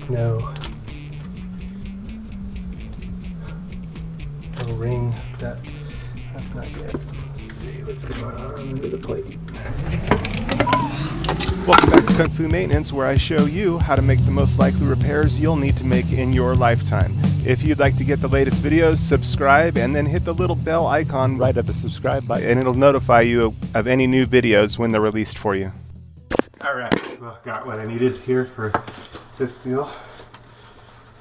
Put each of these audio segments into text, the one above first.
no ring. That's not good. Let's see what's going on under the plate. Welcome back to Kung Fu Maintenance, where I show you how to make the most likely repairs you'll need to make in your lifetime. If you'd like to get the latest videos, subscribe and then hit the little bell icon right at the subscribe button, and it'll notify you of any new videos when they're released for you. Alright, well, got what I needed here for this deal.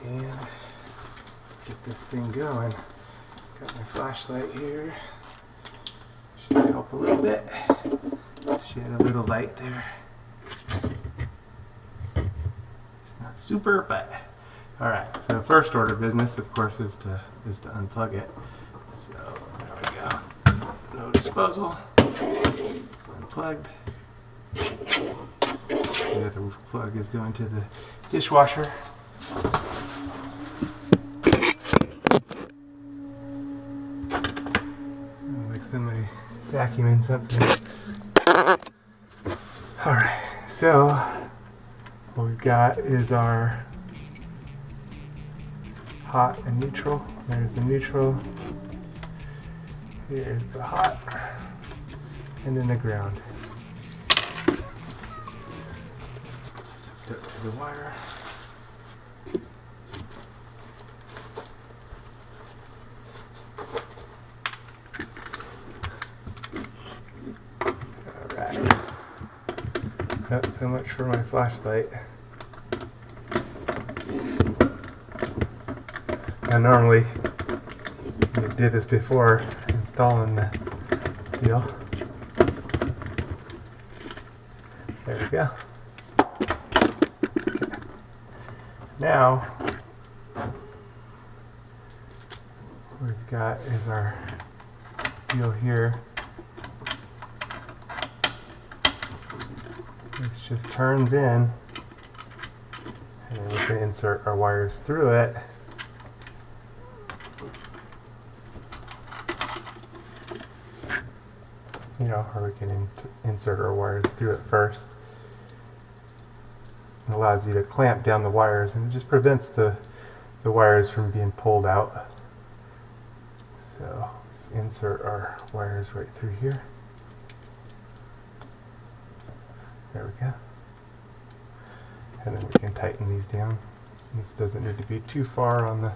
And let's get this thing going. Got my flashlight here. Should help a little bit. Shed a little light there. It's not super, but alright. So first order of business, of course, is to unplug it. So there we go. No disposal. It's unplugged. The other plug is going to the dishwasher. Like somebody vacuuming something. Alright, so what we've got is our hot and neutral. There's the neutral. Here's the hot. And then the ground. It's hooked up to the wire. So much for my flashlight. Now normally, we did this before installing the deal. There we go. Okay. Now, what we've got is our deal here. This just turns in, and then we can insert our wires through it. Or we can insert our wires through it first. It allows you to clamp down the wires, and it just prevents the wires from being pulled out. So let's insert our wires right through here. There we go. And then we can tighten these down. This doesn't need to be too far on the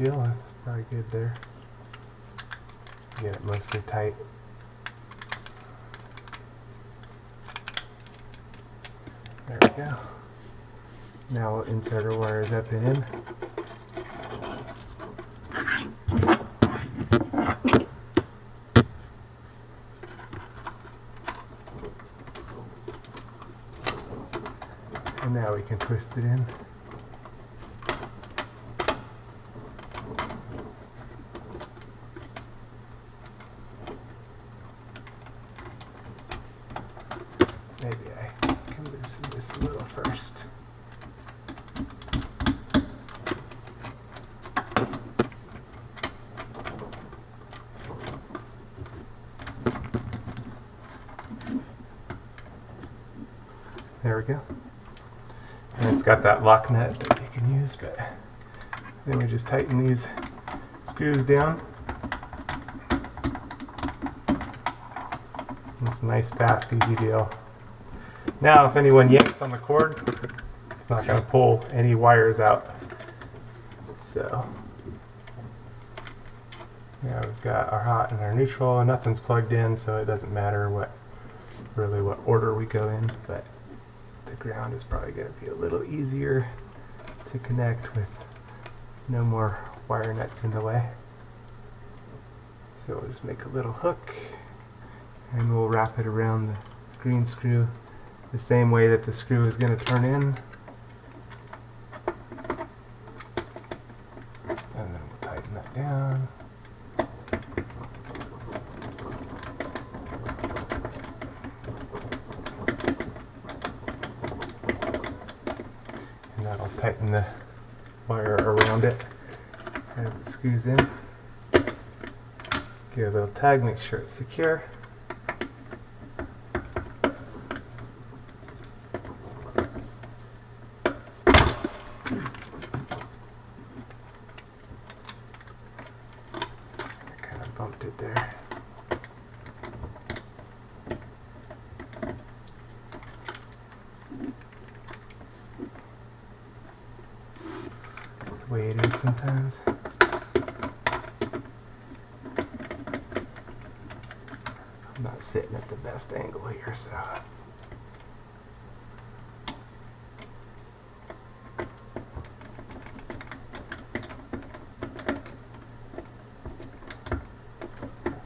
deal. That's probably good there. Get it mostly tight. There we go. Now we'll insert our wires up and in. And now we can twist it in. Maybe I can loosen this a little first. There we go. And it's got that lock nut that you can use, but then we just tighten these screws down. It's a nice, fast, easy deal. Now, if anyone yanks on the cord, it's not going to pull any wires out. So, yeah, we've got our hot and our neutral, and nothing's plugged in, so it doesn't matter what order we go in, but the ground is probably going to be a little easier to connect with no more wire nuts in the way. So we'll just make a little hook, and we'll wrap it around the green screw the same way that the screw is going to turn in. And then we'll tighten that down. And that'll tighten the wire around it as it screws in. Give it a little tug, make sure it's secure. there. That's the way it is sometimes. I'm not sitting at the best angle here, so.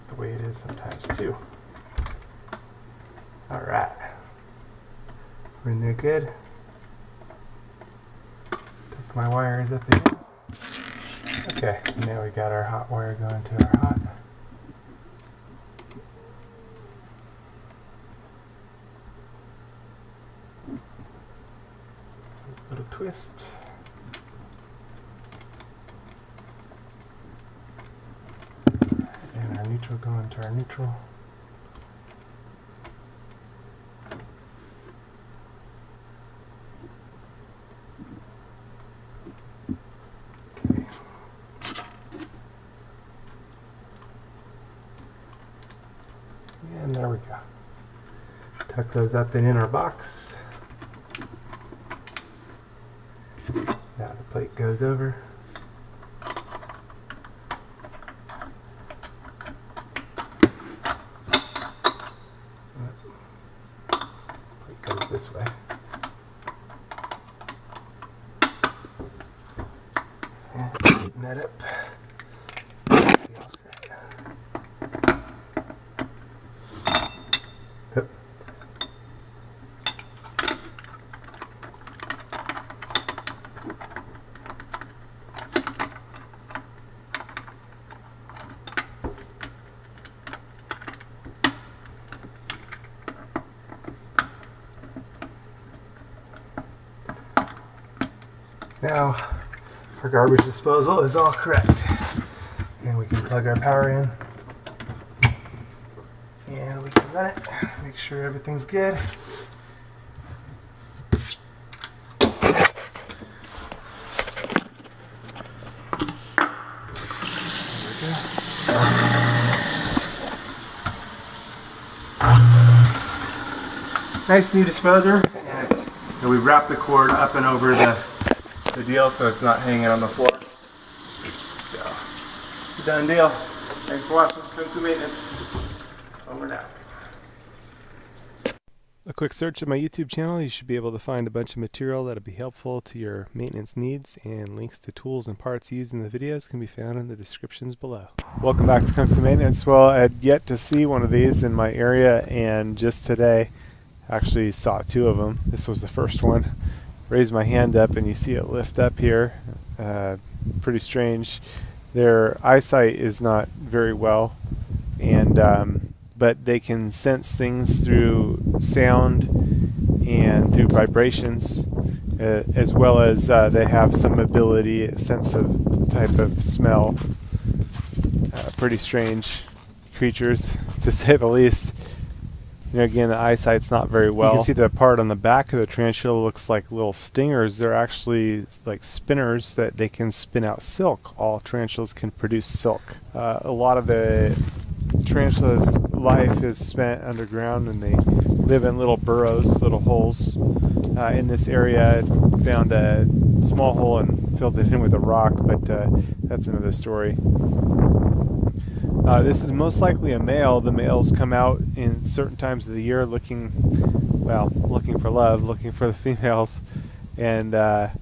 The way it is sometimes too. Alright. We're in there good. Tuck my wires up in. Okay, now we got our hot wire going to our hot. This little twist. And our neutral going to our neutral. Okay. And there we go. Tuck those up and in our box. Now the plate goes over. Goes this way. And tighten that up. Be all set. Yep. Now, our garbage disposal is all correct. And we can plug our power in. And we can run it. Make sure everything's good. There we go. Nice new disposer. And we wrap the cord up and over the deal so it's not hanging on the floor. So, done deal. Thanks for watching Kung Fu Maintenance. Over now. A quick search of my YouTube channel, you should be able to find a bunch of material that'll be helpful to your maintenance needs, and links to tools and parts used in the videos can be found in the descriptions below. Welcome back to Kung Fu Maintenance. Well, I had yet to see one of these in my area, and just today actually saw two of them. This was the first one. Raise my hand up and you see it lift up here. Pretty strange. Their eyesight is not very well, and but they can sense things through sound and through vibrations, as well as they have some ability, a sense of type of smell. Pretty strange creatures, to say the least. You know, again, the eyesight's not very well. You can see the part on the back of the tarantula looks like little stingers. They're actually like spinners that they can spin out silk. All tarantulas can produce silk. A lot of the tarantula's life is spent underground, and they live in little burrows, little holes. In this area, I found a small hole and filled it in with a rock, but that's another story. This is most likely a male. The males come out in certain times of the year looking for love, looking for the females. And I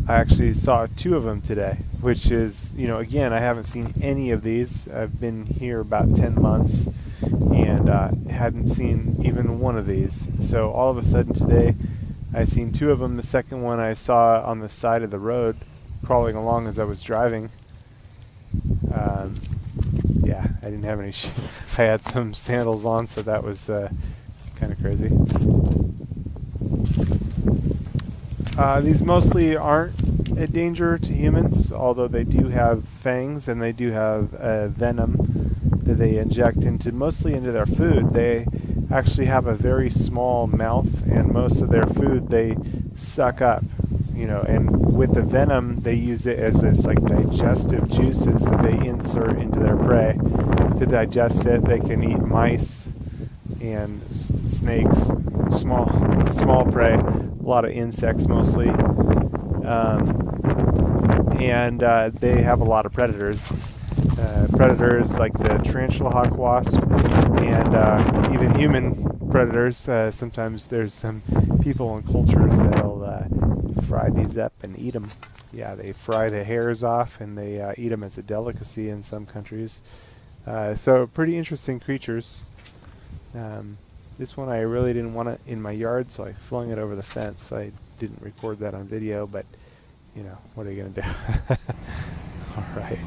actually saw two of them today, which is, you know, again, I haven't seen any of these. I've been here about 10 months and hadn't seen even one of these. So all of a sudden today, I seen two of them. The second one I saw on the side of the road, crawling along as I was driving. Yeah, I didn't have any I had some sandals on, so that was kind of crazy. These mostly aren't a danger to humans, although they do have fangs and they do have venom that they inject mostly into their food. They actually have a very small mouth, and most of their food they suck up. you know, and with the venom, they use it as this like digestive juices that they insert into their prey to digest it. They can eat mice and snakes, small prey, a lot of insects mostly, and they have a lot of predators. Predators like the tarantula hawk wasp, and even human predators. Sometimes there's some people and cultures that'll fry these up and eat them. Yeah, they fry the hairs off and they eat them as a delicacy in some countries. So pretty interesting creatures. This one I really didn't want it in my yard, so I flung it over the fence. I didn't record that on video, but you know, what are you gonna do? Alright.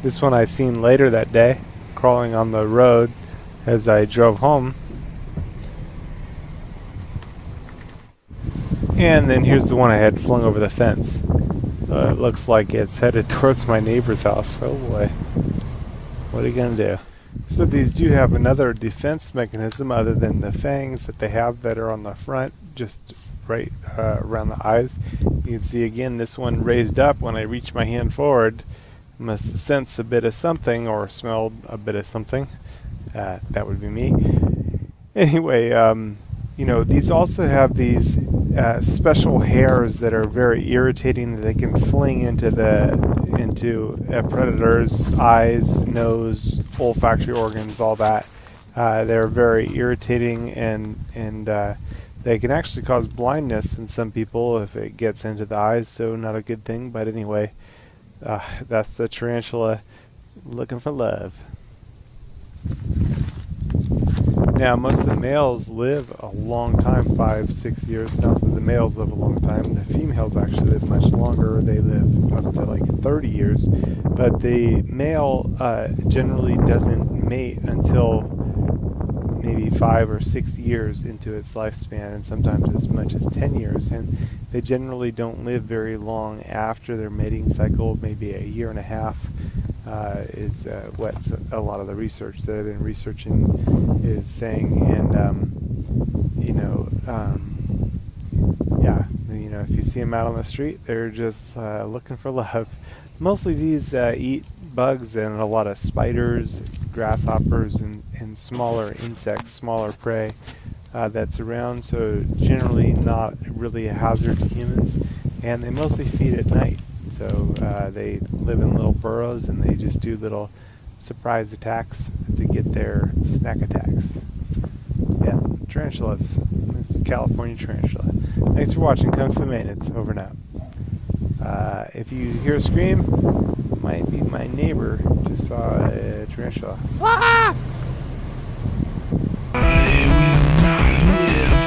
This one I seen later that day, crawling on the road as I drove home. And then here's the one I had flung over the fence. It looks like it's headed towards my neighbor's house. Oh boy. What are you gonna do? So these do have another defense mechanism other than the fangs that they have that are on the front, just right around the eyes. You can see again this one raised up. When I reach my hand forward, I must sense a bit of something or smelled a bit of something. That would be me. Anyway, you know, these also have these special hairs that are very irritating that they can fling into a predator's eyes, nose, olfactory organs, all that. They're very irritating, and they can actually cause blindness in some people if it gets into the eyes, so not a good thing. But anyway, that's the tarantula looking for love. Now, most of the males live a long time, 5-6 years. Not that the males live a long time. The females actually live much longer. They live up to like 30 years. But the male generally doesn't mate until maybe 5 or 6 years into its lifespan, and sometimes as much as 10 years. And they generally don't live very long after their mating cycle. Maybe a year and a half is what a lot of the research that I've been researching is saying. And yeah, you know, if you see them out on the street, they're just looking for love. Mostly these eat bugs and a lot of spiders, grasshoppers, and smaller insects, smaller prey that's around, so generally not really a hazard to humans. And they mostly feed at night, so they live in little burrows, and they just do little surprise attacks to get their snack attacks. Yeah, tarantulas. This is California tarantula. Thanks for watching Kung Fu Maintenance. Over and out. If you hear a scream, it might be my neighbor just saw a tarantula. Ah! I will not live.